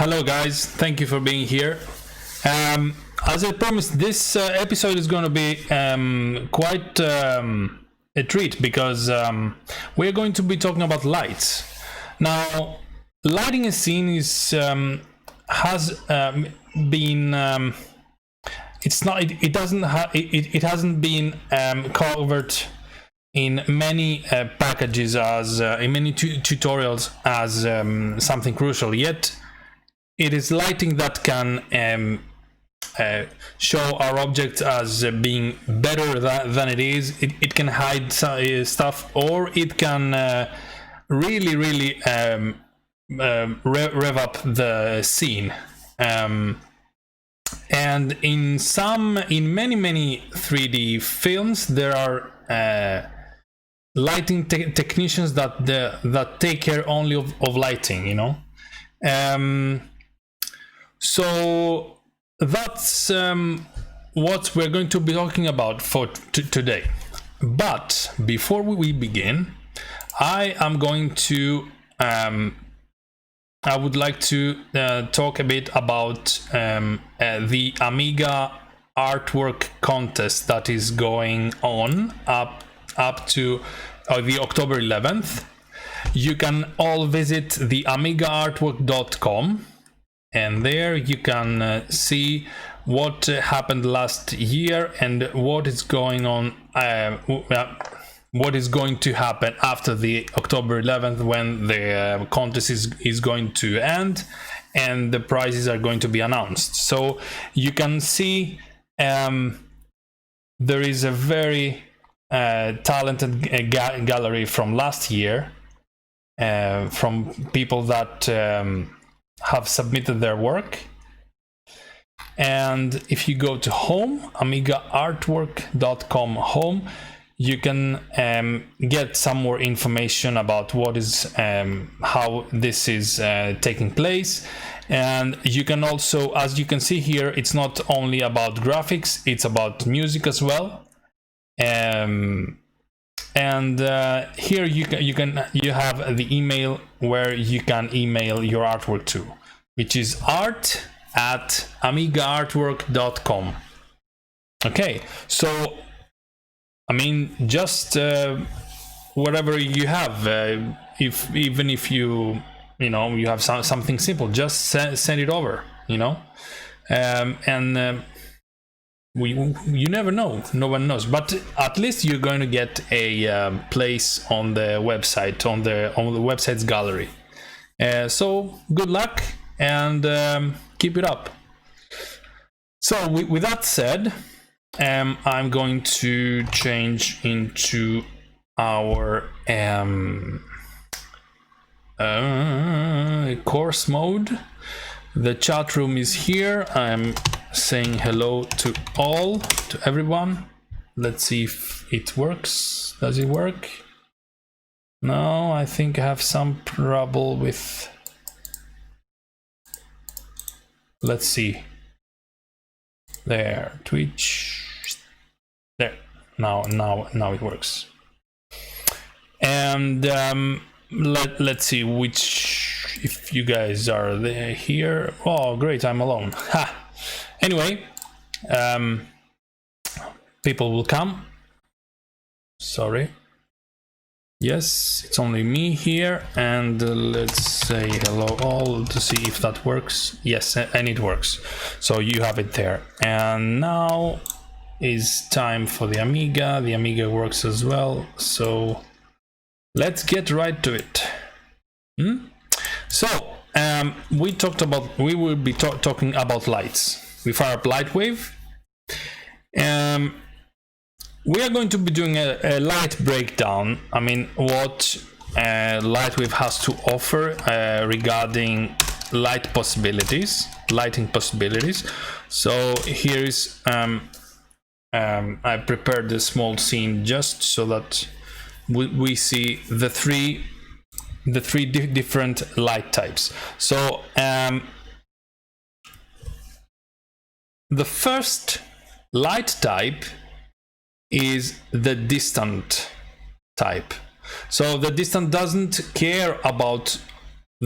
Hello guys, thank you for being here. As I promised, this episode is going to be quite a treat because we're going to be talking about lights. Now, lighting a scene is has been it hasn't been covered in many packages as in many tutorials as something crucial. Yet it is lighting that can show our object as being better than it is. It can hide stuff, or it can really rev up the scene. And in many 3D films, there are lighting technicians that take care only of lighting, you know. So that's what we're going to be talking about for today. But before we begin, I would like to talk a bit about the Amiga artwork contest that is going on up to the October 11th. You can all visit the amigaartwork.com, and there you can see what happened last year and what is going on, what is going to happen after the October 11th, when the contest is going to end and the prizes are going to be announced. So you can see there is a very talented gallery from last year, from people that have submitted their work. And if you go to home, amigaartwork.com home, you can get some more information about what is how this is taking place. And you can also, as you can see here, it's not only about graphics, it's about music as well. And here you have the email where you can email your artwork to, which is art@amigaartwork.com. Okay, so I mean, just whatever you have, even if you have something simple, just send it over, you know. You never know, no one knows, but at least you're going to get a place on the website, on the website's gallery. So good luck, and keep it up. So with that said, I'm going to change into our course mode. The chat room is here. I'm saying hello to everyone. Let's see if it works. Does it work? No, I think I have some trouble with. Let's see. There, Twitch. There. Now it works. And let's see if you guys are there here. Oh, great! I'm alone. Ha. Anyway, people will come. Sorry. Yes, it's only me here, and let's say hello all to see if that works. Yes, and it works. So you have it there. And now is time for the Amiga. The Amiga works as well. So let's get right to it. So we will be talking about lights. We fire up Lightwave. We are going to be doing a light breakdown. I mean, what Lightwave has to offer regarding lighting possibilities. So here is I prepared a small scene just so that we see the three different light types. So the first light type is the distant type. So the distant doesn't care about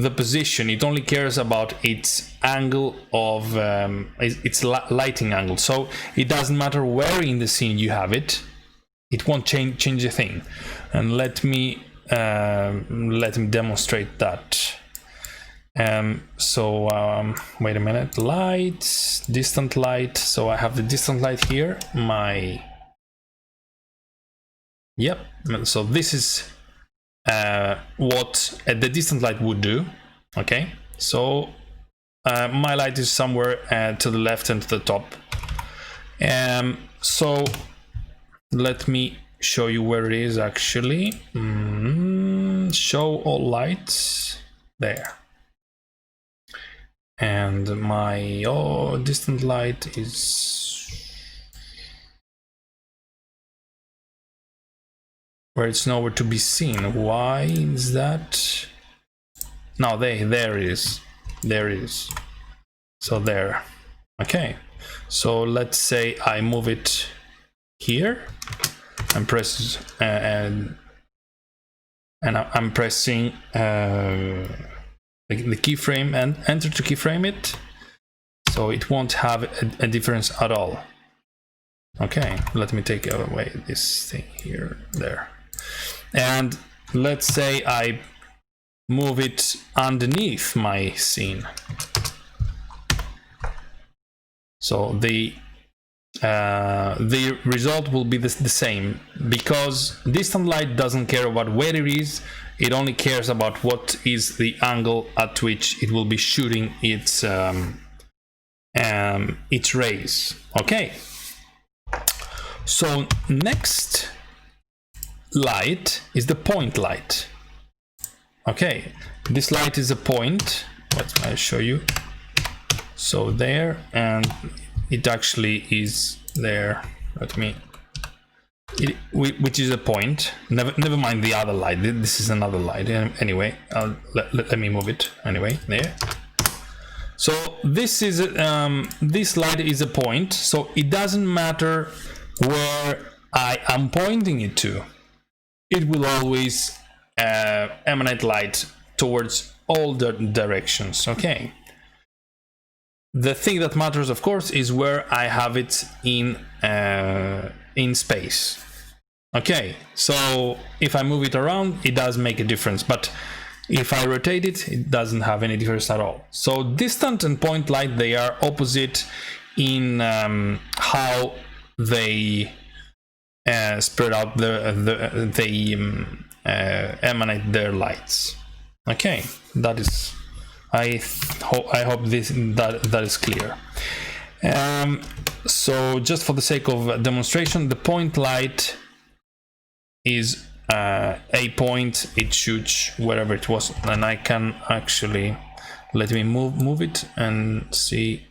the position. It only cares about its angle of its lighting angle. So it doesn't matter where in the scene you have it. It won't change a thing. And let me demonstrate that. Wait a minute. Light, distant light. So I have the distant light here. Yep. So this is what the distant light would do. Okay, so my light is somewhere to the left and to the top. So let me show you where it is actually. Show all lights there, and my distant light is where it's nowhere to be seen. Why is that? No, there it is. There it is. So there. Okay. So let's say I move it here and press and I'm pressing the keyframe and enter to keyframe it. So it won't have a difference at all. Okay. Let me take away this thing here. There. And let's say I move it underneath my scene. So the result will be the same, because distant light doesn't care about where it is. It only cares about what is the angle at which it will be shooting its rays. Okay. So next light is the point light. Okay, this light is a point. Let me show you. So there, and it actually is there. Which is a point. Never mind the other light. This is another light. Anyway, let me move it. Anyway, there. So this is this light is a point. So it doesn't matter where I am pointing it to. It will always emanate light towards all the directions. Okay. The thing that matters, of course, is where I have it in space. Okay. So if I move it around, it does make a difference, but if I rotate it, it doesn't have any difference at all. So distant and point light, they are opposite in how they spread out they emanate their lights. Okay, that is. I hope that is clear. So just for the sake of demonstration, the point light is a point. It shoots wherever it was, and I can actually let me move it and see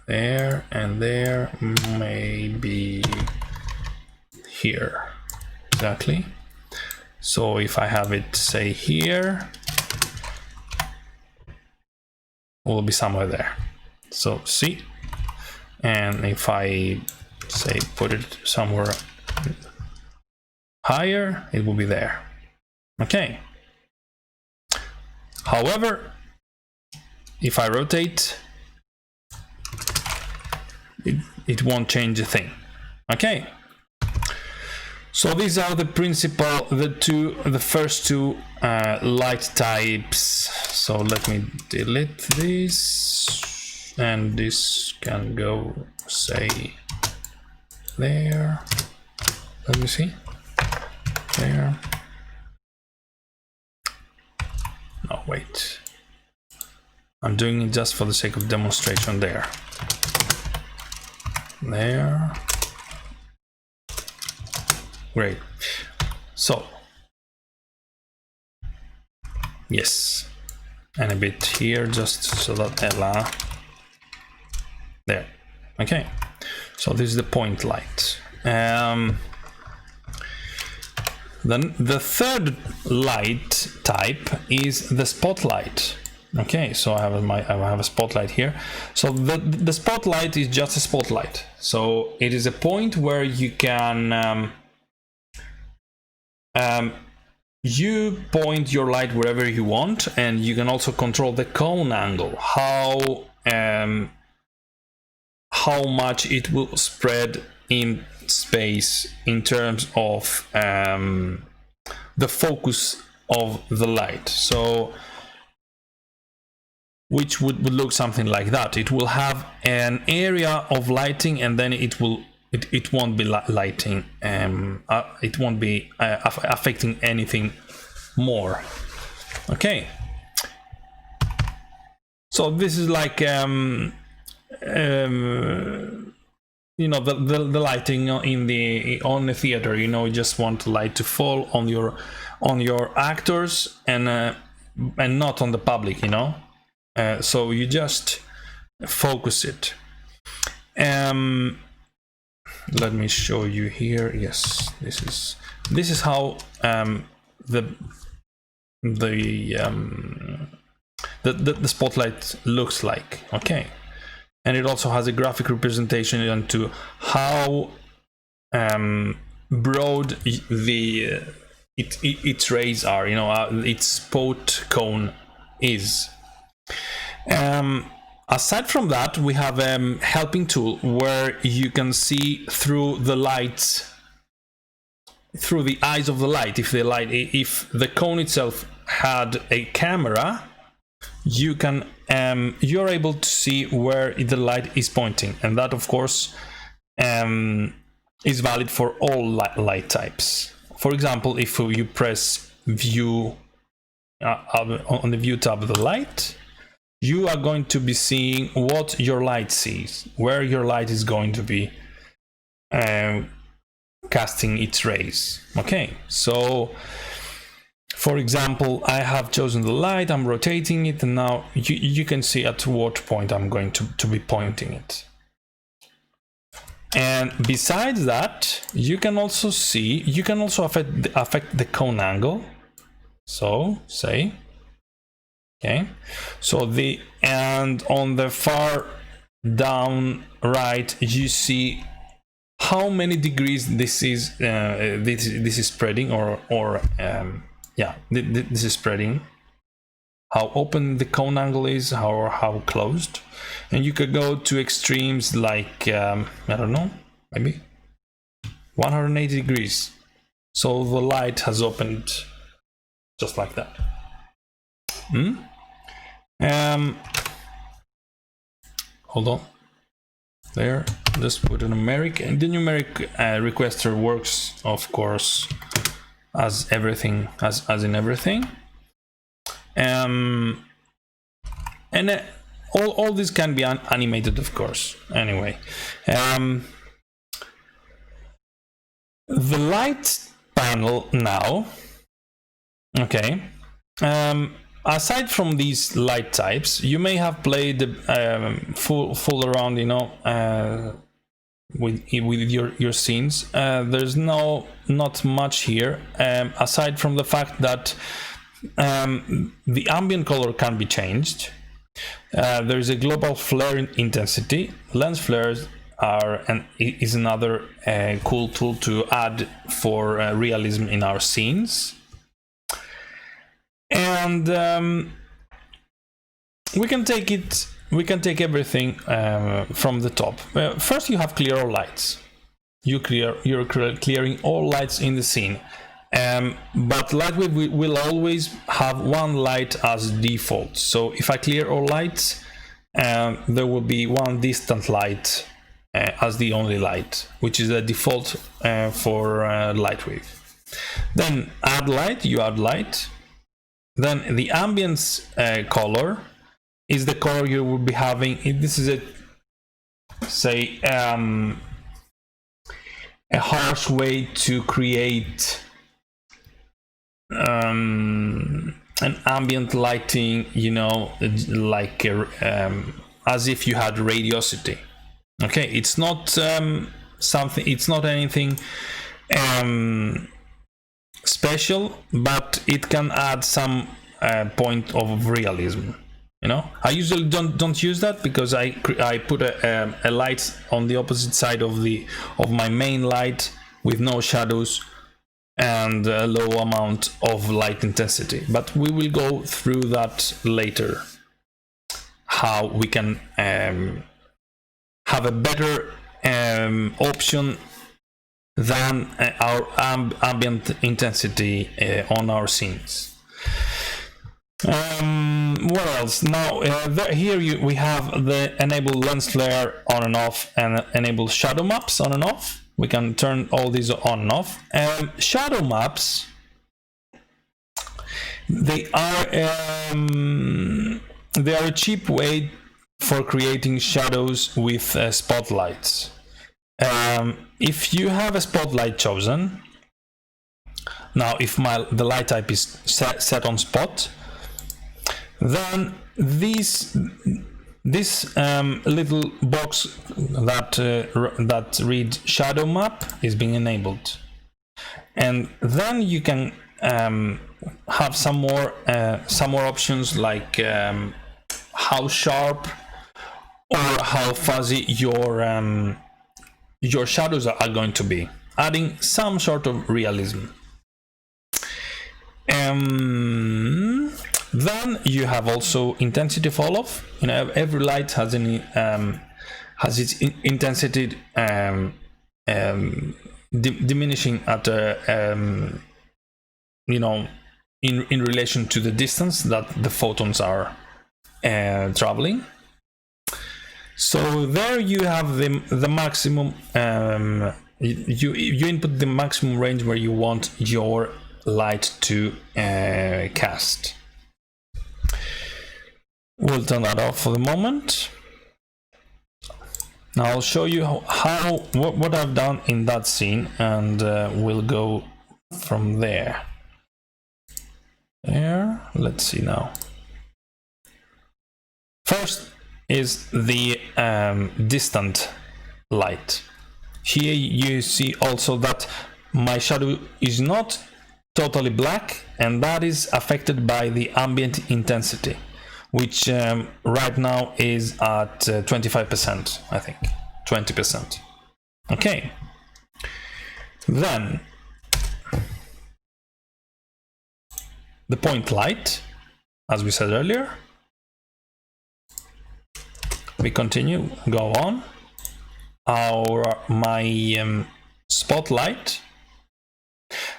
there and there, maybe here exactly. So if I have it, say here, it will be somewhere there. So see, and if I say put it somewhere higher, it will be there. Okay. However, if I rotate, it won't change a thing. Okay. So these are the the first two light types. So let me delete this, and this can go, say, there. Let me see. There. No, wait. I'm doing it just for the sake of demonstration. There. There. Great. So, yes, and a bit here, just so that Ella. There. Okay. So this is the point light. Then the third light type is the spotlight. Okay, so I have a spotlight here. So the spotlight is just a spotlight. So it is a point where you can you point your light wherever you want, and you can also control the cone angle, how much it will spread in space in terms of the focus of the light. So which would look something like that. It will have an area of lighting, and then it won't be lighting, it won't be affecting anything more. Okay, so this is like you know, the lighting on the theater. You know, you just want light to fall on your actors and not on the public, you know. So you just focus it. Let me show you here. Yes, this is how the spotlight looks like. Okay, and it also has a graphic representation into how broad its rays are. You know, its spot cone is. Aside from that, we have a helping tool where you can see through the lights, through the eyes of the light. If the cone itself had a camera, you're able to see where the light is pointing, and that of course is valid for all light types. For example, if you press view on the view tab of the light, you are going to be seeing what your light sees, where your light is going to be casting its rays. Okay, so for example, I have chosen the light, I'm rotating it, and now you can see at what point I'm going to be pointing it. And besides that, you can also affect the cone angle. So say, okay, so and on the far down right, you see how many degrees this is spreading, this is spreading, how open the cone angle is, how closed. And you could go to extremes like I don't know, maybe 180 degrees. So the light has opened just like that. Hold on, there, just put a numeric, and the numeric requester works, of course, as everything, as in everything. And all this can be animated, of course. Anyway, the light panel now. Okay. Aside from these light types, you may have played full around, you know, with your scenes. There's not much here, aside from the fact that the ambient color can be changed. There is a global flare intensity. Lens flares is another cool tool to add for realism in our scenes. And we can take everything from the top. First, you have clear all lights. You're clearing all lights in the scene. But Lightwave will always have one light as default. So if I clear all lights, there will be one distant light as the only light, which is the default for Lightwave. Then add light, you add light. Then the ambience color is the color you will be having. This is a harsh way to create an ambient lighting, you know, like as if you had radiosity. Okay, it's not it's not anything special, but it can add some point of realism. You know, I usually don't use that because I put a light on the opposite side of my main light with no shadows, and a low amount of light intensity, but we will go through that later, how we can have a better option than our ambient intensity on our scenes. What else? Now here we have the enable lens flare on and off, and enable shadow maps on and off. We can turn all these on and off. Shadow maps, they are a cheap way for creating shadows with spotlights. If you have a spotlight chosen, now if the light type is set on spot, then this little box that reads shadow map is being enabled, and then you can have some more options, like how sharp or how fuzzy your shadows are going to be, adding some sort of realism. Then you have also intensity fall off. You know, every light has its intensity diminishing at you know, in relation to the distance that the photons are traveling. So there you have the maximum. You input the maximum range where you want your light to cast. We'll turn that off for the moment. Now I'll show you what I've done in that scene, and we'll go from there. Let's see now. First is the distant light. Here you see also that my shadow is not totally black, and that is affected by the ambient intensity, which right now is at 25%, I think, 20%. Okay. Then the point light, as we said earlier. We continue, go on. My spotlight.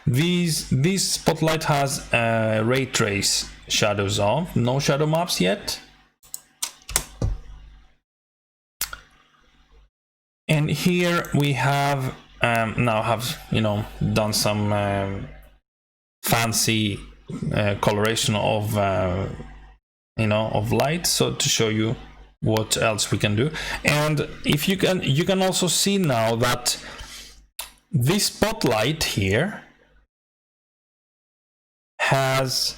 This spotlight has ray trace shadows on, no shadow maps yet. And here we have done some fancy coloration of of light, so to show you what else we can do. And if you can also see now that this spotlight here has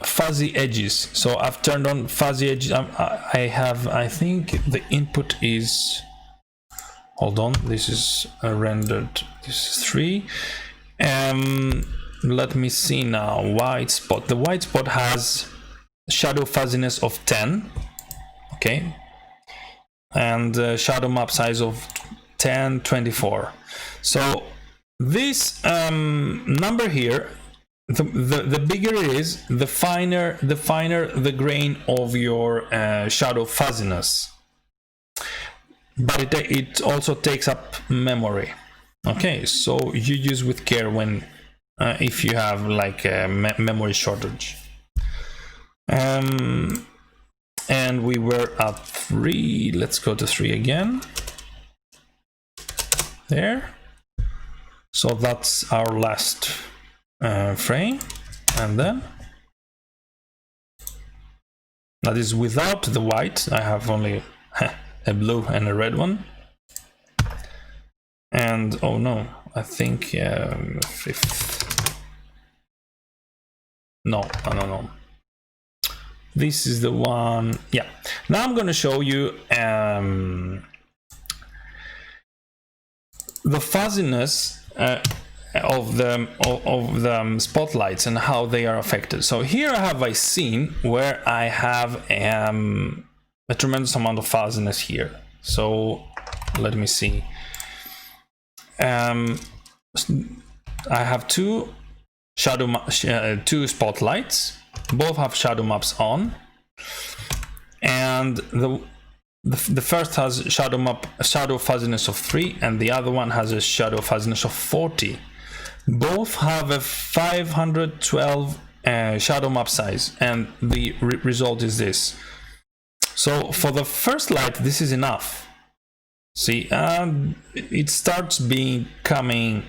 fuzzy edges. So I've turned on fuzzy edges. I think the input is, hold on, this is rendered, this is 3. Let me see now. White spot. The white spot has shadow fuzziness of 10, okay, and shadow map size of 10, 24. So this number here, the bigger it is, the finer the grain of your shadow fuzziness, but it also takes up memory. Okay, so you use with care when if you have like a memory shortage. And we were at 3. Let's go to 3 again. There. So that's our last frame, and then that is without the white. I have only a blue and a red one. And oh no, I think 5th. No. This is the one. Yeah. Now I'm going to show you the fuzziness of the spotlights and how they are affected. So here I have a scene where I have a tremendous amount of fuzziness here. So let me see. I have two two spotlights. Both have shadow maps on, and the first has shadow fuzziness of 3, and the other one has a shadow fuzziness of 40. Both have a 512 shadow map size, and the result is this. So for the first light, this is enough. See, it starts becoming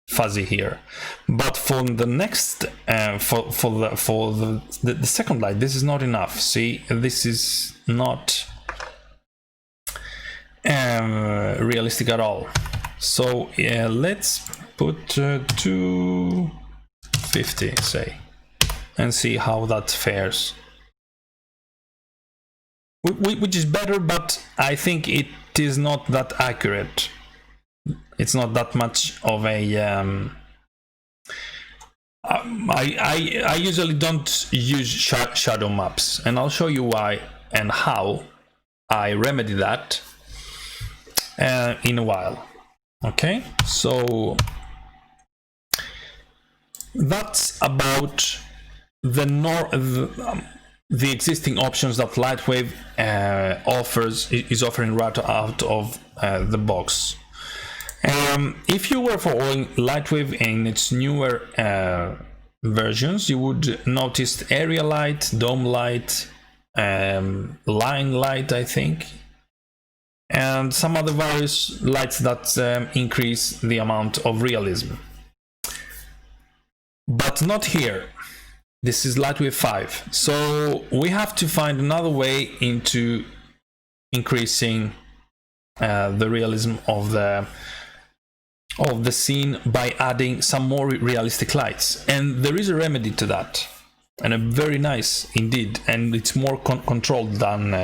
fuzzy here, but for the next for the second light, this is not enough. See, this is not realistic at all. So let's put 250, say, and see how that fares. Which is better, but I think it is not that accurate. It's not that much of a I usually don't use shadow maps, and I'll show you why and how I remedy that in a while. Okay, so that's about the existing options that Lightwave is offering right out of the box. If you were following Lightwave in its newer versions, you would notice area light, dome light, line light, I think, and some other various lights that increase the amount of realism. But not here. This is Lightwave 5, so we have to find another way into increasing the realism of the scene by adding some more realistic lights, and there is a remedy to that, and a very nice indeed, and it's more controlled than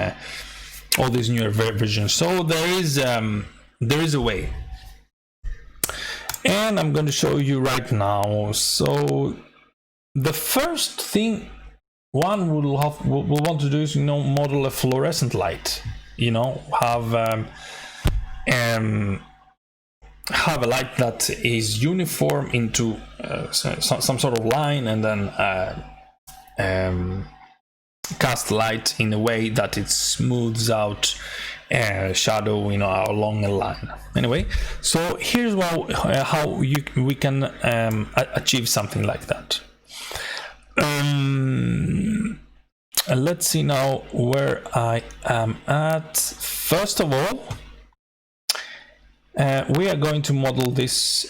all these newer versions. So there is a way, and I'm going to show you right now. So the first thing one will want to do is, model a fluorescent light. Have a light that is uniform into some sort of line, and then cast light in a way that it smooths out shadow along a line. Anyway, so here's how we can achieve something like that. Let's see now where I am at. First of all, we are going to model this.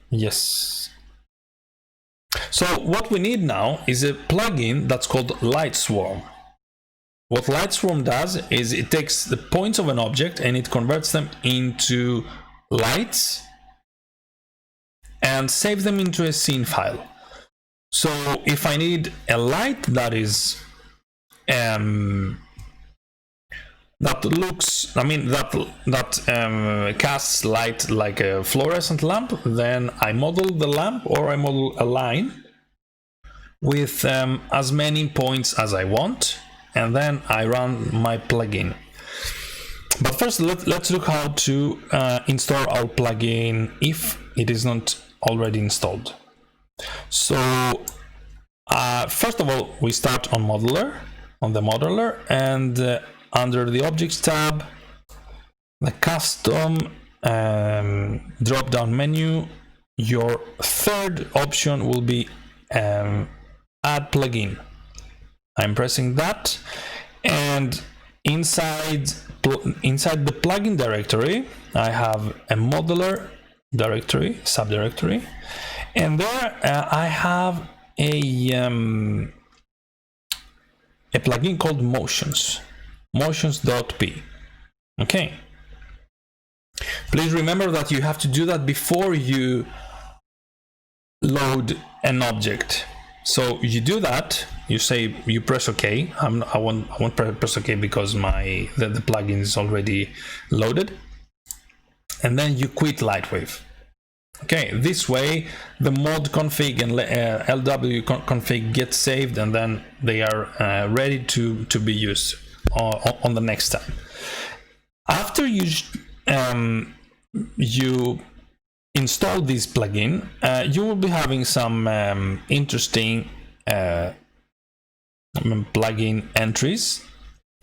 Yes. So what we need now is a plugin that's called Light Swarm. What Light Swarm does is it takes the points of an object and it converts them into lights and saves them into a scene file. So if I need a light that is casts light like a fluorescent lamp, then I model the lamp, or I model a line with as many points as I want, and then I run my plugin. But first, let's look how to install our plugin if it is not already installed. So first of all, we start on the modeler, and under the Objects tab, the Custom drop-down menu, your third option will be Add Plugin. I'm pressing that, and inside the plugin directory, I have a modeler directory, subdirectory, and there I have a plugin called motions.p. Okay, please remember that you have to do that before you load an object. So you do that, you press OK. I won't press OK because the plugin is already loaded, and then you quit Lightwave. Okay, this way the mod config and LW config get saved, and then they are ready to be used on the next time. After you install this plugin, you will be having some interesting plugin entries.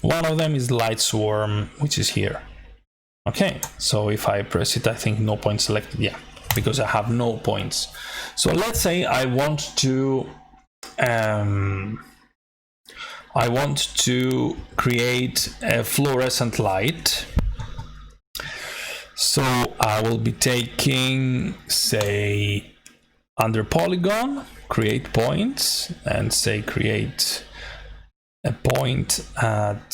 One of them is light swarm, which is here. Okay, so if I press it, I think no point selected. Yeah, because I have no points. So let's say I want to create a fluorescent light. So I will be taking, say, under polygon, create points, and say create a point at,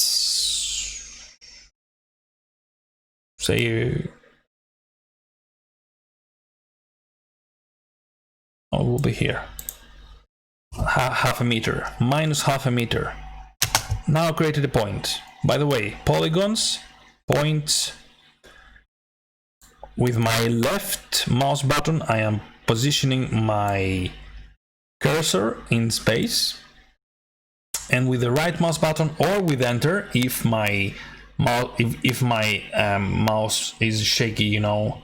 say, it will be here, half a meter, minus half a meter. Now created a point. By the way, polygons, point. With my left mouse button, I am positioning my cursor in space, and with the right mouse button or with enter, if my mouse is shaky, you know,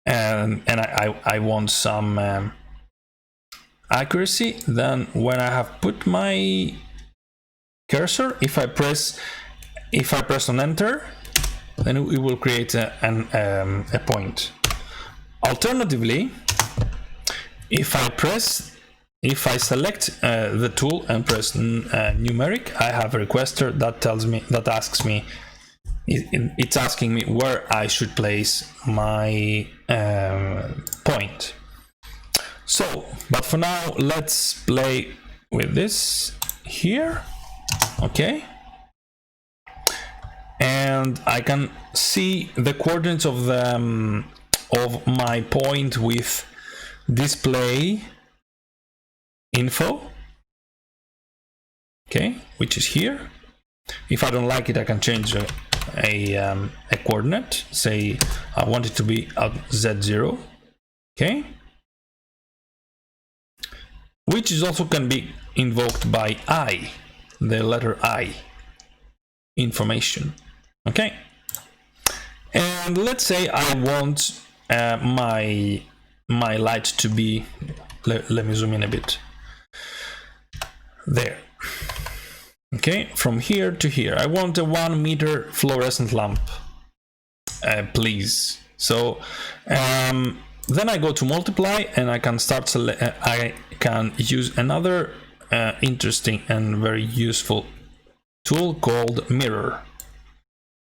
and I want some accuracy, then when I have put my cursor, if I press on enter, then it will create a point. Alternatively, if I select the tool and press numeric, I have a requester that asks me, it's asking me where I should place my point. So, but for now, let's play with this here. Okay. And I can see the coordinates of my point with display info, okay, which is here. If I don't like it, I can change a coordinate. Say I want it to be at Z0, okay, which is also can be invoked by I, the letter I, information. Okay, and let's say I want my light to be, let me zoom in a bit, there. Okay, from here to here, I want a 1 meter fluorescent lamp, please. So then I go to multiply, and I can start I can use another interesting and very useful tool called mirror,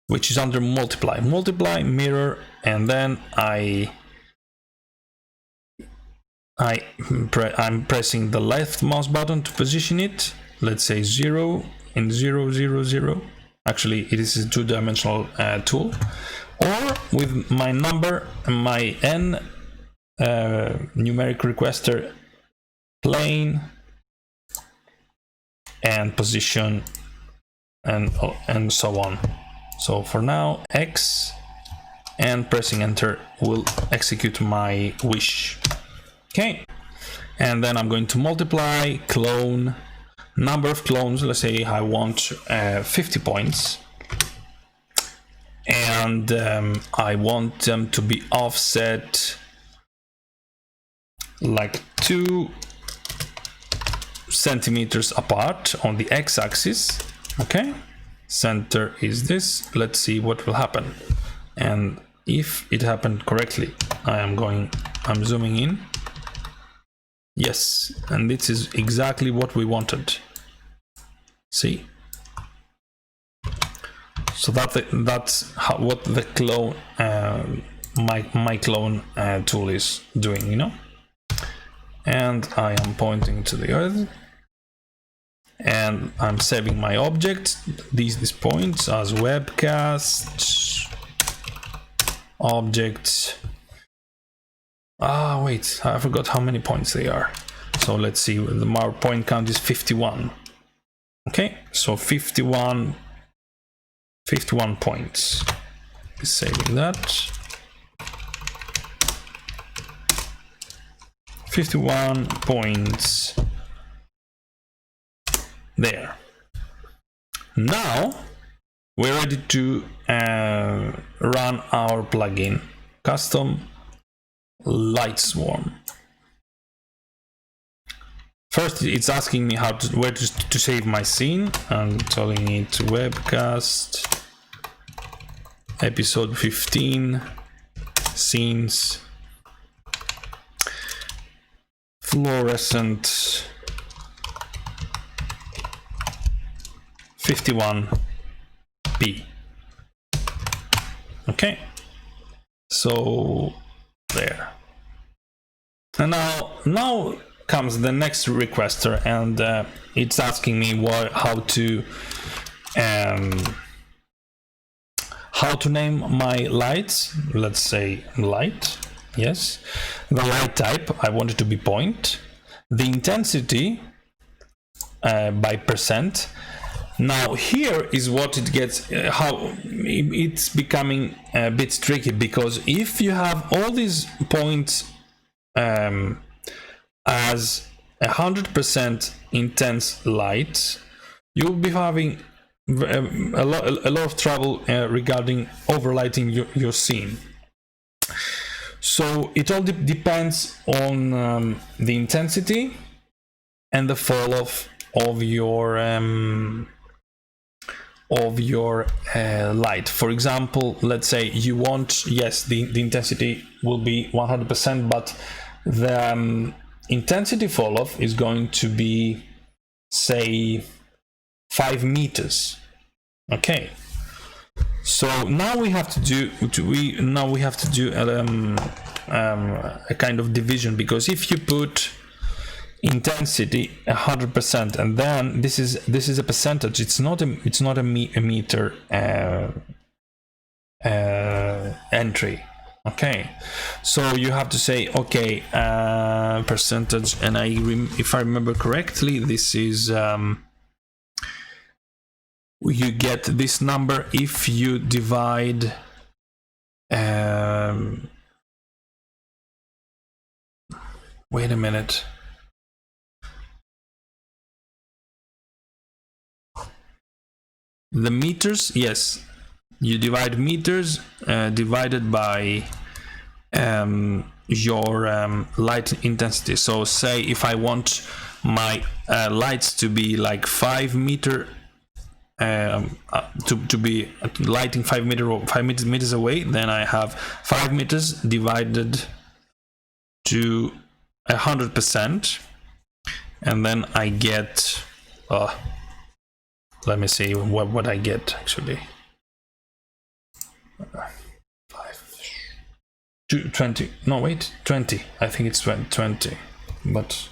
which is under multiply, mirror, and then I'm pressing the left mouse button to position it. Let's say 0 and 0, 0, 0. Actually, it is a two-dimensional tool. Or with my number, my n numeric requester, plane, and position, and so on. So for now, X, and pressing enter will execute my wish. Okay, and then I'm going to multiply, clone, number of clones. Let's say I want 50 points, and I want them to be offset like 2 centimeters apart on the x-axis. Okay, center is this. Let's see what will happen, and if it happened correctly, I'm zooming in. Yes, and this is exactly what we wanted. See, so that's what the clone my clone tool is doing, you know. And I am pointing to the earth, and I'm saving my object, these points, as webcast objects. Ah, wait, I forgot how many points they are. So let's see, our point count is 51. Okay, so 51 points. Saving that. 51 points there. Now we're ready to run our plugin. Custom light swarm. First, it's asking me where to save my scene. I'm telling it webcast episode 15 scenes fluorescent 51p. Okay, so there. And now comes the next requester, and it's asking me how to name my lights. Let's say light. Yes, the light type, I want it to be point. The intensity by percent. Now here is what it gets, how it's becoming a bit tricky, because if you have all these points as 100% intense light, you'll be having a lot of trouble regarding overlighting your scene. So it all depends on the intensity and the fall off of your light. For example, let's say you want, yes, the intensity will be 100%, but the intensity fall off is going to be, say, 5 meters. Okay. So now we have to do a kind of division, because if you put intensity 100% and then this is a percentage, it's not a meter entry. Okay, so you have to say, okay, percentage, and if I remember correctly, this is you get this number if you divide wait a minute. The meters, yes, you divide meters divided by your light intensity. So say if I want my lights to be like 5 meter to be lighting 5 meters away, then I have 5 meters divided to 100%, and then I get let me see what I get actually. 20, no wait, 20, I think it's 20, but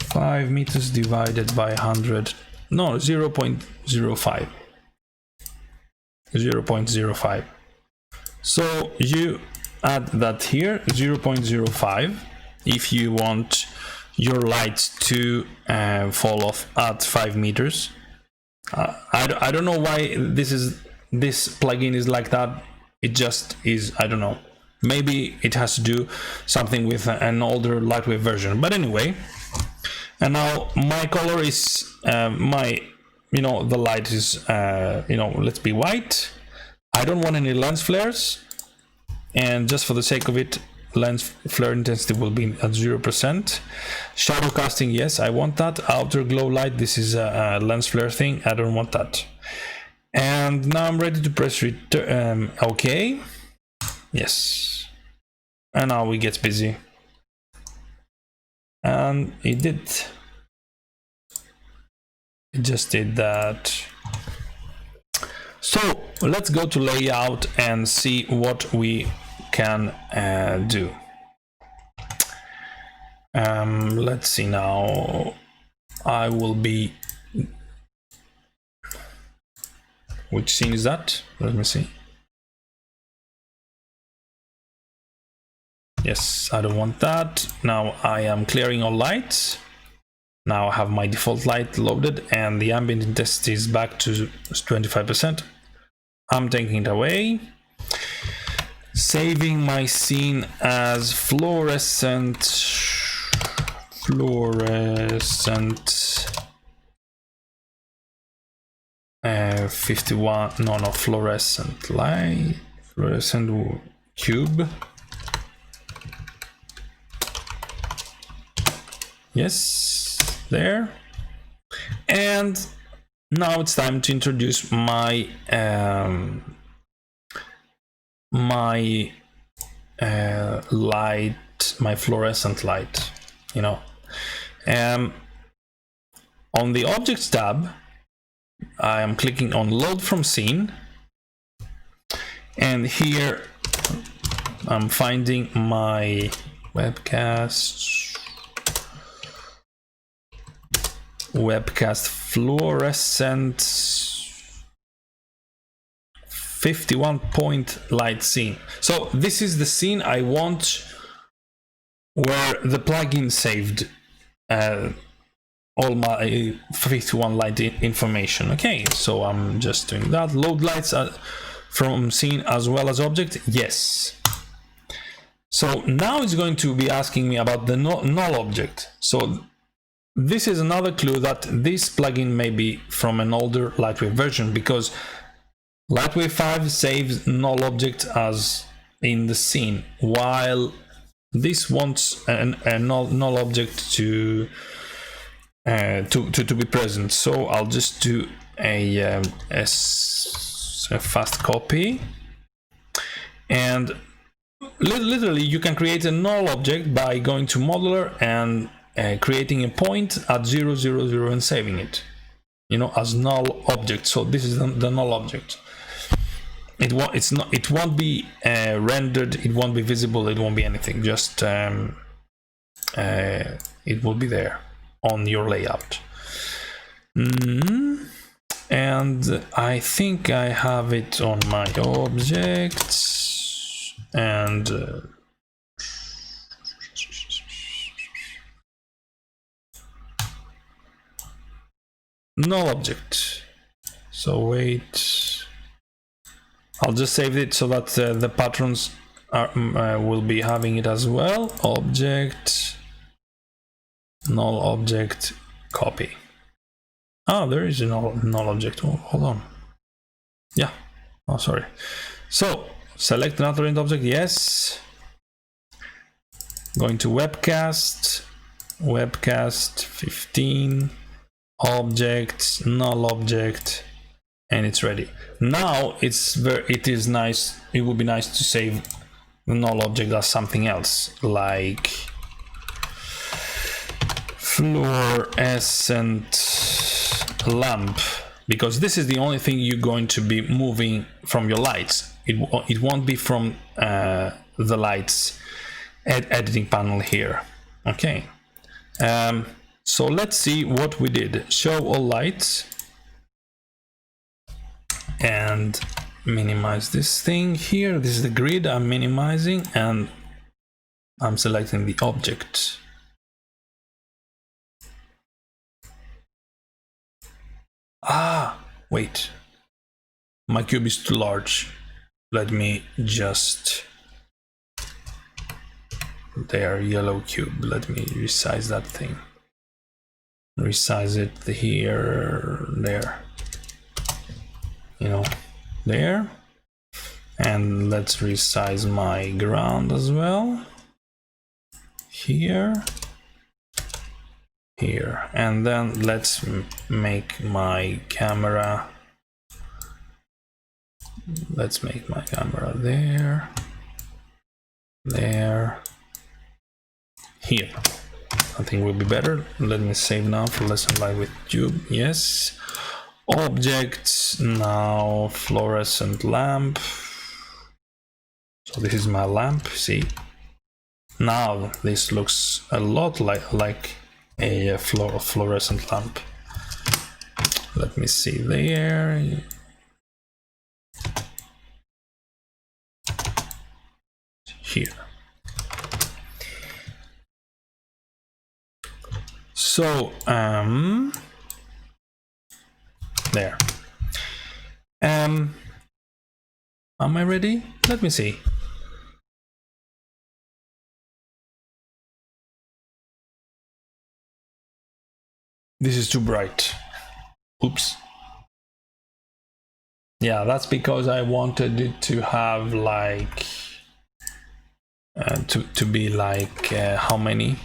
5 meters divided by 100, no, 0.05. So you add that here, 0.05, if you want your lights to fall off at 5 meters. I don't know why this plugin is like that. It just is, I don't know. Maybe it has to do something with an older lightweight version. But anyway, and now my color is the light is let's be white. I don't want any lens flares, and just for the sake of it, lens flare intensity will be at 0%. Shadow casting, yes, I want that. Outer glow light, this is a lens flare thing, I don't want that. And now I'm ready to press return. Okay, yes, and now we get busy, and it just did that. So let's go to layout and see what we can do. Let's see now. I will be, which scene is that? Let me see. Yes, I don't want that. Now I am clearing all lights. Now I have my default light loaded and the ambient intensity is back to 25%. I'm taking it away. Saving my scene as fluorescent 51, no, fluorescent light, fluorescent cube. Yes, there. And now it's time to introduce my light, my fluorescent light, you know. On the Objects tab, I am clicking on Load from Scene, and here I'm finding my webcast fluorescent 51-point light scene. So this is the scene I want where the plugin saved all my 51 light information. Okay, so I'm just doing that. Load lights from scene as well as object. Yes. So now it's going to be asking me about the null object. So this is another clue that this plugin may be from an older Lightwave version, because Lightwave 5 saves null object as in the scene, while this wants a null object to be present. So I'll just do a fast copy, and literally you can create a null object by going to modular and creating a point at 0, 0, 0 and saving it, you know, as null object. So this is the null object. It won't be rendered, it won't be visible, it won't be anything, just it will be there on your layout. And I think I have it on my objects, and null object. So wait, I'll just save it so that the patrons will be having it as well. Object, null object, copy. Oh, there is a null object. Oh, hold on. Yeah. Oh, sorry. So select another int object. Yes. Going to webcast 15, object, null object, and it's ready. Now it is nice. It would be nice to save the null object as something else, like fluorescent lamp, because this is the only thing you're going to be moving from your lights. It won't be from the lights editing panel here. Okay. So let's see what we did. Show all lights and minimize this thing here. This is the grid I'm minimizing, and I'm selecting the object. Ah, wait, my cube is too large. Let me just, there, yellow cube. Let me resize that thing. Resize it here, there, you know, there. And let's resize my ground as well. Here, here, and then let's make my camera. Let's make my camera there, there, here. I think will be better. Let me save now for lesson live with tube. Yes. Objects, now fluorescent lamp. So this is my lamp. See, now this looks a lot like a fluorescent lamp. Let me see there. Here. So there. Am I ready? Let me see. This is too bright. Oops. Yeah, that's because I wanted it to have like to be like how many?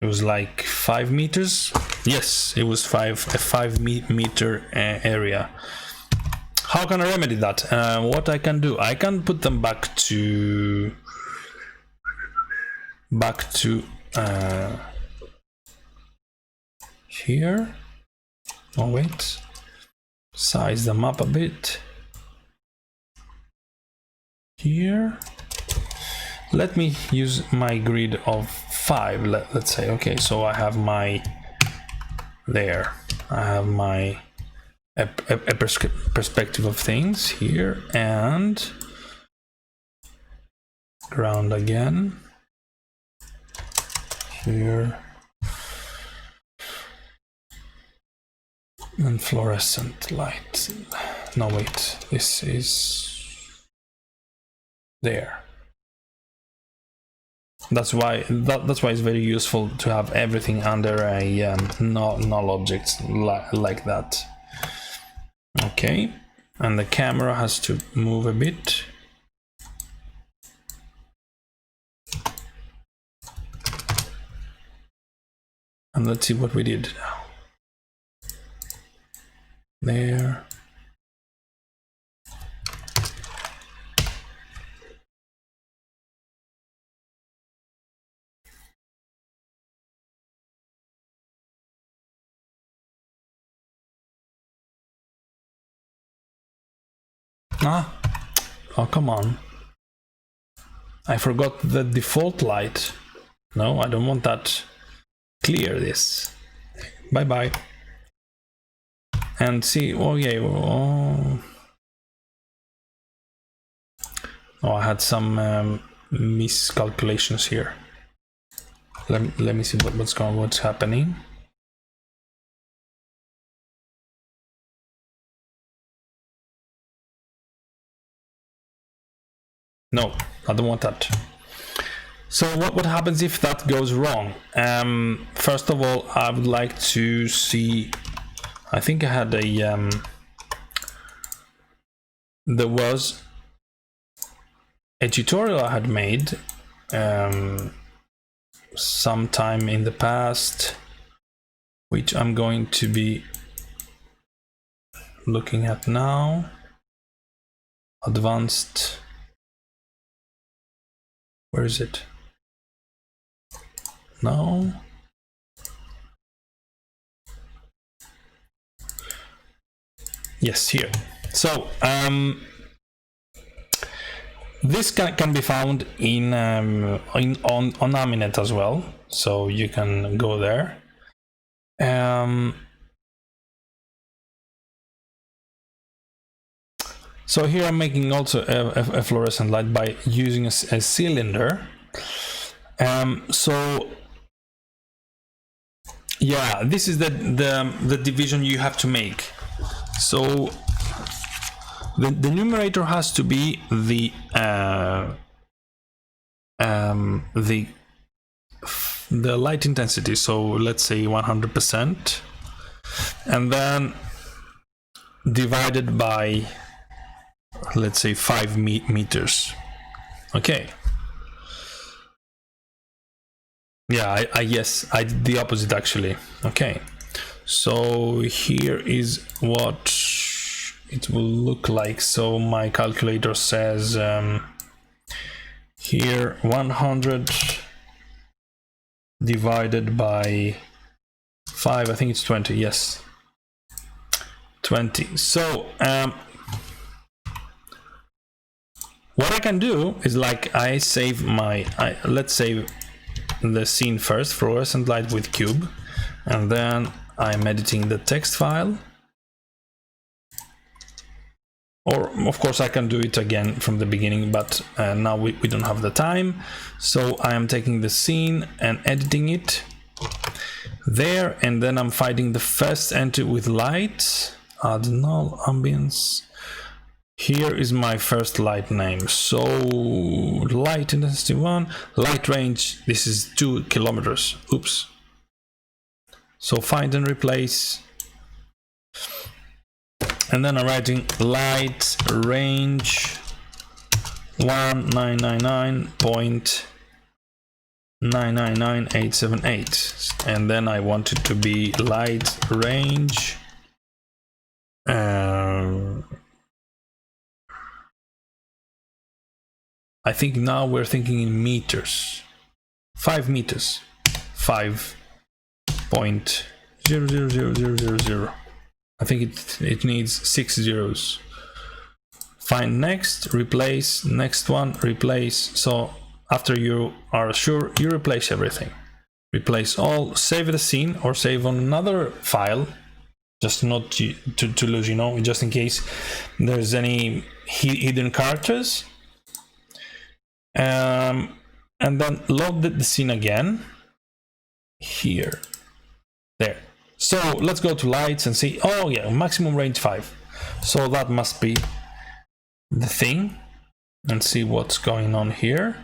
It was like 5 meters. Yes, it was a 5 meter area. How can I remedy that? What I can do, I can put them back to here. Oh wait, size them up a bit here. Let me use my grid of 5, let's say. Okay, so I have my there, I have my a perspective of things here, and ground again here, and fluorescent light. No wait, this is there. That's why it's very useful to have everything under a null object like that. Okay, and the camera has to move a bit. And let's see what we did now. There. Ah, oh come on. I forgot the default light. No, I don't want that. Clear this. Bye bye. And see, oh yeah, oh, I had some miscalculations here. Let me see what's happening. No, I don't want that. So what happens if that goes wrong? First of all, I would like to see. I think I had a there was a tutorial I had made sometime in the past, which I'm going to be looking at now. Advanced. Where is it? No. Yes, here. So this can be found in on Aminet as well, so you can go there. So here I'm making also a fluorescent light by using a cylinder. So yeah, this is the division you have to make. So the numerator has to be the light intensity. So let's say 100%, and then divided by, let's say, 5 meters. Okay. Yeah, yes, I did the opposite actually. Okay, so here is what it will look like. So my calculator says here 100 divided by 5, I think it's 20. Yes, 20. So what I can do is, like, I save my let's save the scene first, fluorescent light with cube, and then I'm editing the text file. Or of course I can do it again from the beginning, but now we don't have the time. So I am taking the scene and editing it there, and then I'm finding the first entry with light, add null, ambience. Here is my first light name. So light intensity 1, light range, this is 2 kilometers. Oops. So find and replace. and then I'm writing light range 1999.999878, and then I want it to be light range I think now we're thinking in meters. 5 meters. 5.000000. I think it needs 6 zeros. Find next, replace, next one, replace. So after you are sure, you replace everything. Replace all, save the scene or save on another file, just not to lose, you know, just in case there's any hidden characters. And then load the scene again here, there. So let's go to lights and see. Oh yeah, maximum range 5. So that must be the thing, and see what's going on here.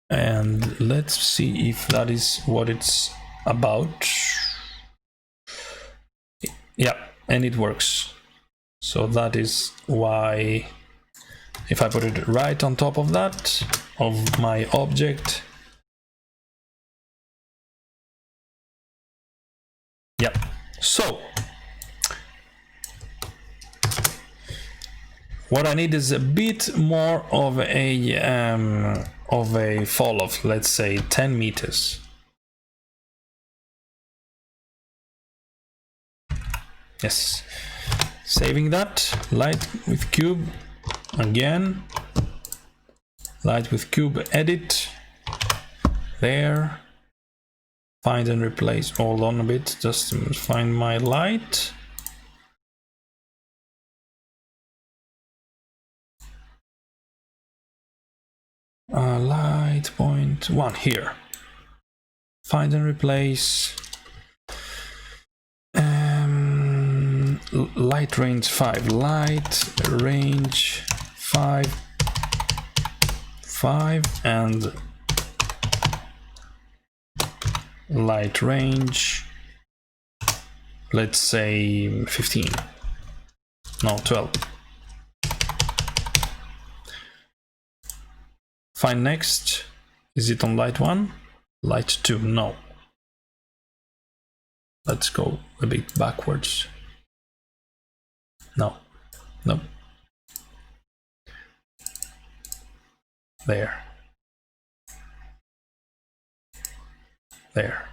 And let's see if that is what it's about. Yeah, and it works. So that is why, if I put it right on top of that, of my object. Yep. So what I need is a bit more of a fall off, let's say 10 meters. Yes. Saving that. Light with cube again. Light with cube, edit. There. Find and replace. Hold on a bit, just to find my light. Light point 1 here. Find and replace. Light range 5. Light range 5. And light range, let's say 15. No, 12. Find next. Is it on light 1? Light 2? No. Let's go a bit backwards. No. No. There. There.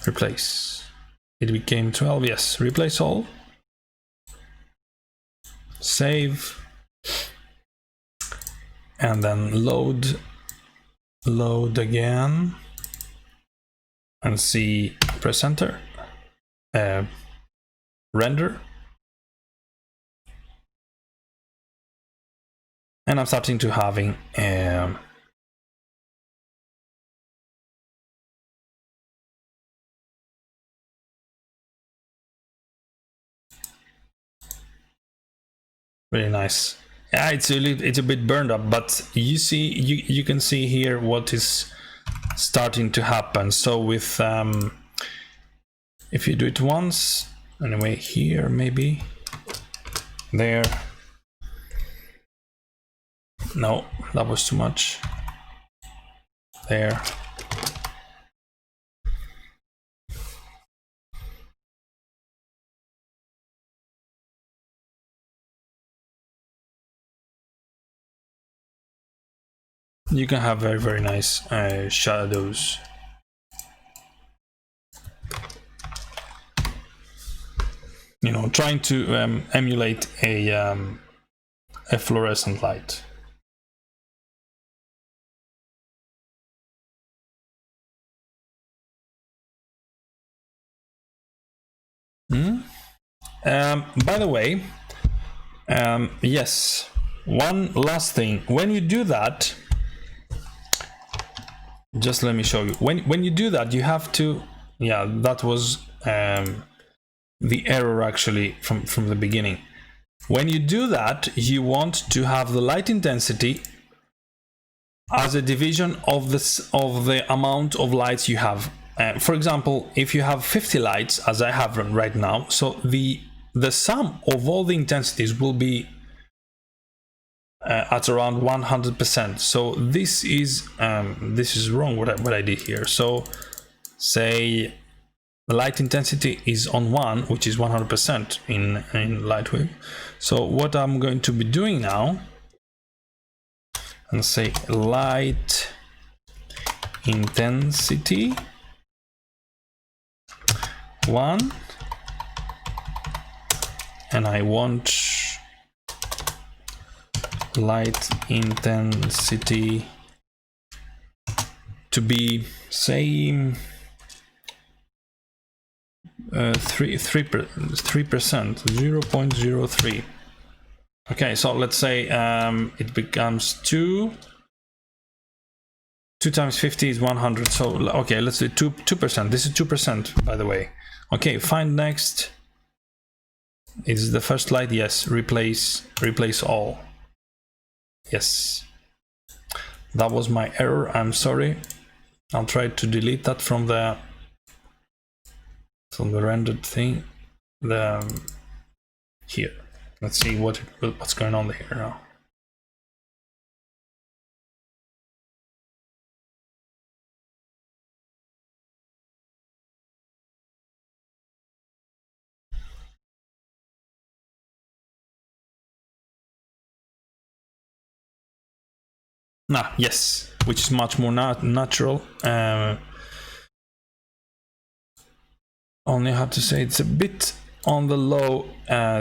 Replace. It became 12. Yes. Replace all. Save. And then load. Load again. And see. Press enter. Render. And I'm starting to having really nice. Yeah, it's a bit burned up, but you see, you can see here what is starting to happen. So with if you do it once, anyway, here maybe, there. No, that was too much. There. You can have very, very nice shadows. You know, trying to emulate a fluorescent light. By the way, yes, one last thing. When you do that, just let me show you. When you do that, you have to, yeah, that was the error actually from the beginning. When you do that, you want to have the light intensity as a division of the amount of lights you have. For example, if you have 50 lights, as I have right now, so the sum of all the intensities will be at around 100%. So this is wrong what I did here. So say the light intensity is on 1, which is 100% in light wave. So what I'm going to be doing now, and say light intensity 1, and I want light intensity to be, say, 3%, 0.03. Okay, so let's say it becomes 2 times 50 is 100. So okay, let's do 2%. This is 2%, by the way. Okay, find next. Is the first light? Yes. Replace all. Yes. That was my error. I'm sorry. I'll try to delete that from the rendered thing. Here. Let's see what's going on here now. Yes, which is much more natural. Only have to say it's a bit on the low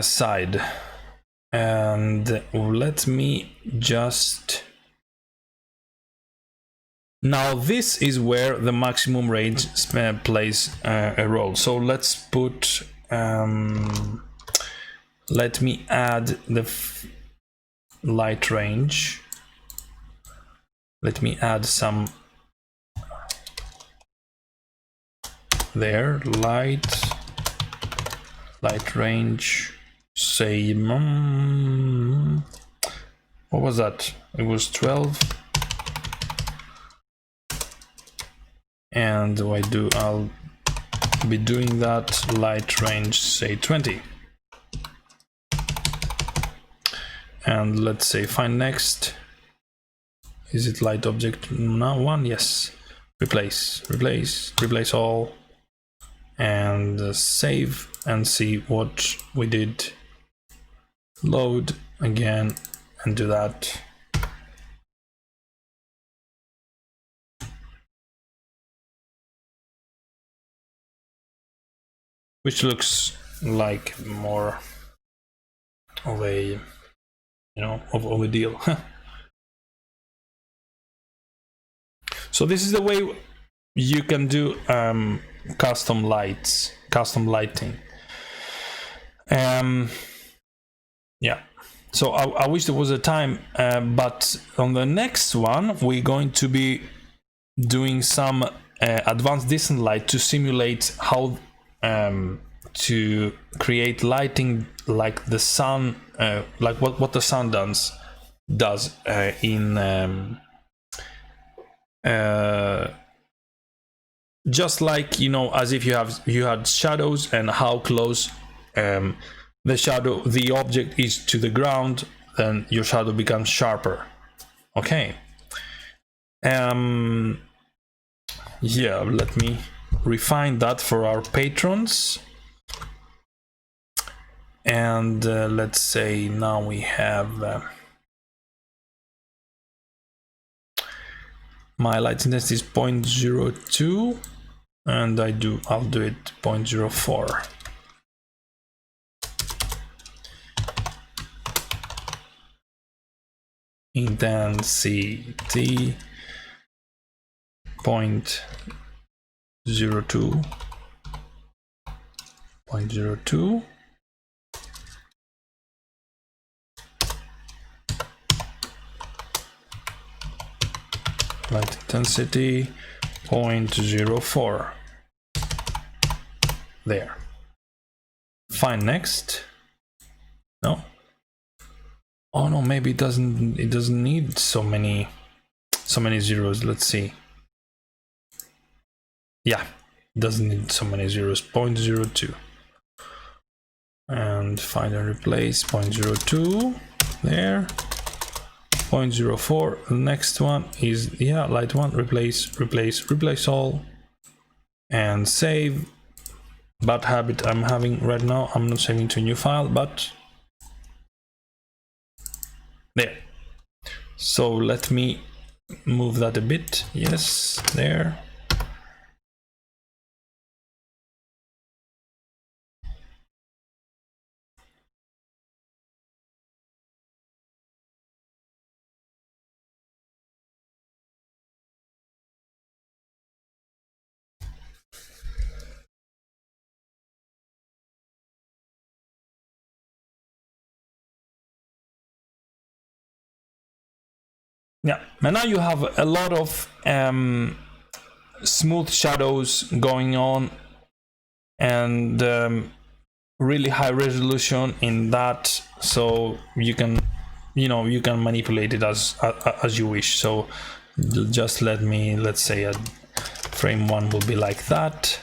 side. And let me just... Now this is where the maximum range plays a role. So let's put... let me add the light range. Let me add some there, light range, say, what was that? It was 12. And I'll be doing that light range, say 20. And let's say find next. Is it light object now 1? Yes. Replace all, and save and see what we did. Load again and do that. Which looks like more of a, of a deal. So this is the way you can do custom lighting. Yeah. So I wish there was a time, but on the next one we're going to be doing some advanced distant light to simulate how to create lighting like the sun, like what the sun does in just like, as if you had shadows, and how close the object is to the ground, then your shadow becomes sharper. Okay. Yeah, let me refine that for our patrons. And let's say now we have my light intensity is 0.02, and I'll do it 0.04. Intensity 0.02. Light intensity 0.04. There. Find next. No. Oh no, maybe it doesn't need so many so many zeros. Let's see. Yeah, doesn't need so many zeros. 0.02. And find and replace 0.02 there. 0.04. The next one is, yeah, light one. Replace all. And save. Bad habit I'm having right now. I'm not saving to a new file, but there. So let me move that a bit. Yes, there. Yeah, and now you have a lot of smooth shadows going on, and really high resolution in that, so you can, you can manipulate it as you wish. So just let's say a frame one will be like that.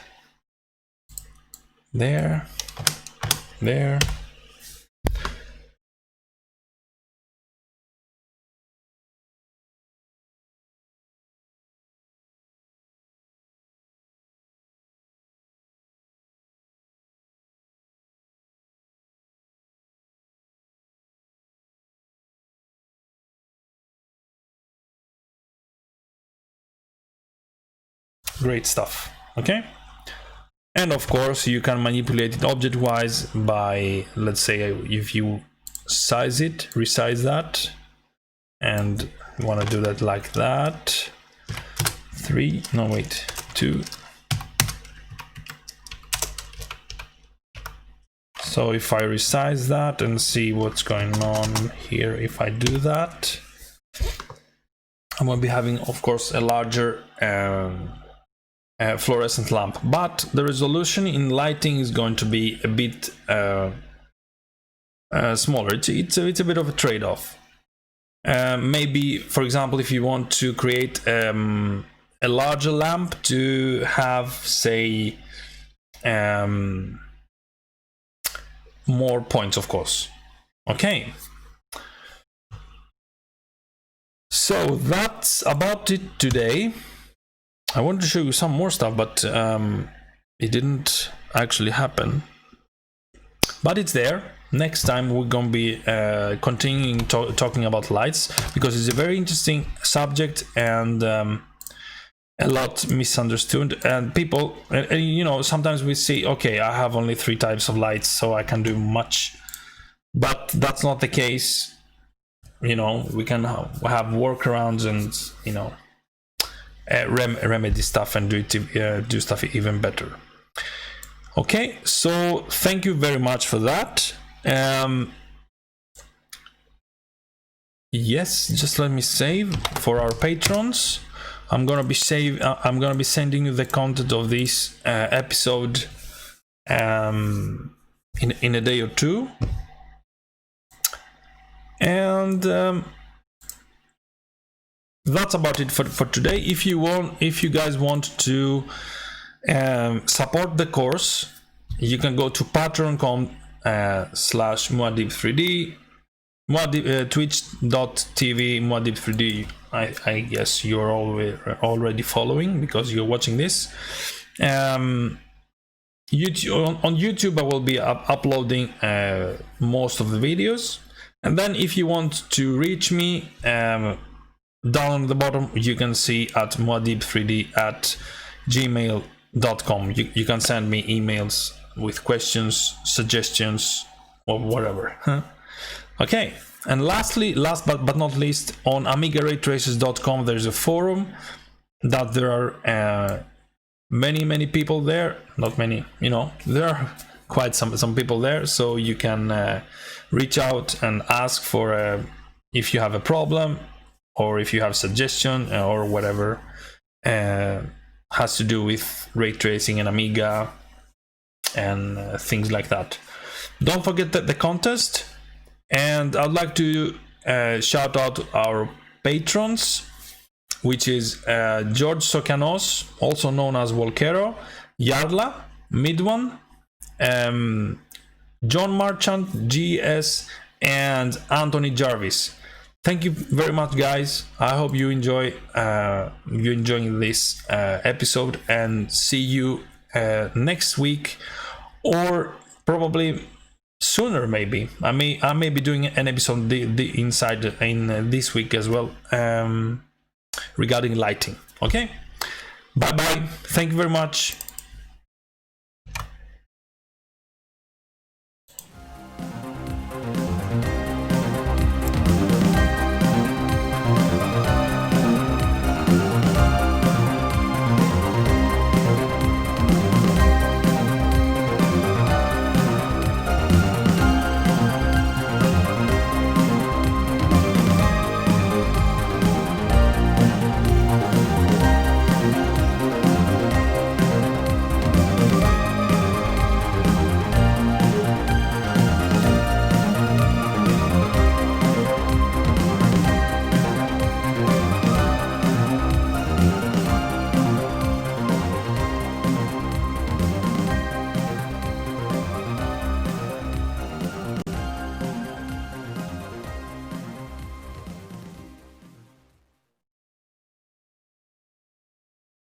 There. Great stuff. Okay. And of course you can manipulate it object wise by, let's say, if you resize that, and you want to do that like that. 2. So if I resize that and see what's going on here, if I do that, I'm going to be having, of course, a larger fluorescent lamp, but the resolution in lighting is going to be a bit smaller. It's a bit of a trade-off. Maybe, for example, if you want to create a larger lamp to have, say, more points, of course. Okay. So that's about it today. I wanted to show you some more stuff, but it didn't actually happen. But it's there. Next time we're gonna be continuing talking about lights, because it's a very interesting subject and a lot misunderstood. And people, sometimes we say, okay, I have only 3 types of lights, so I can do much. But that's not the case. We can have workarounds and remedy stuff and do stuff even better. Okay, so thank you very much for that. Yes, just let me save for our patrons. I'm gonna be sending you the content of this episode in a day or two. And that's about it for today. If you guys want to support the course, you can go to patreon.com/Muadib3D, twitch.tv Muadib3D. I guess you're already following because you're watching this. YouTube, on YouTube I will be uploading most of the videos. And then if you want to reach me, down at the bottom you can see at muadib3d@gmail.com. You can send me emails with questions, suggestions, or whatever. Okay, and last but not least, on amigaraytracers.com there's a forum that there are many people there. Not many, there are quite some people there, so you can reach out and ask for if you have a problem, or if you have suggestion, or whatever has to do with ray tracing and Amiga and things like that. Don't forget the contest, and I'd like to shout out our patrons. which is George Socanos, also known as Volquero, Yarla, Midwan, John Marchant, GS, and Anthony Jarvis. Thank you very much, guys. I hope you enjoying this episode, and see you next week, or probably sooner. Maybe I may be doing an episode inside in this week as well, regarding lighting. Okay, bye bye. Thank you very much.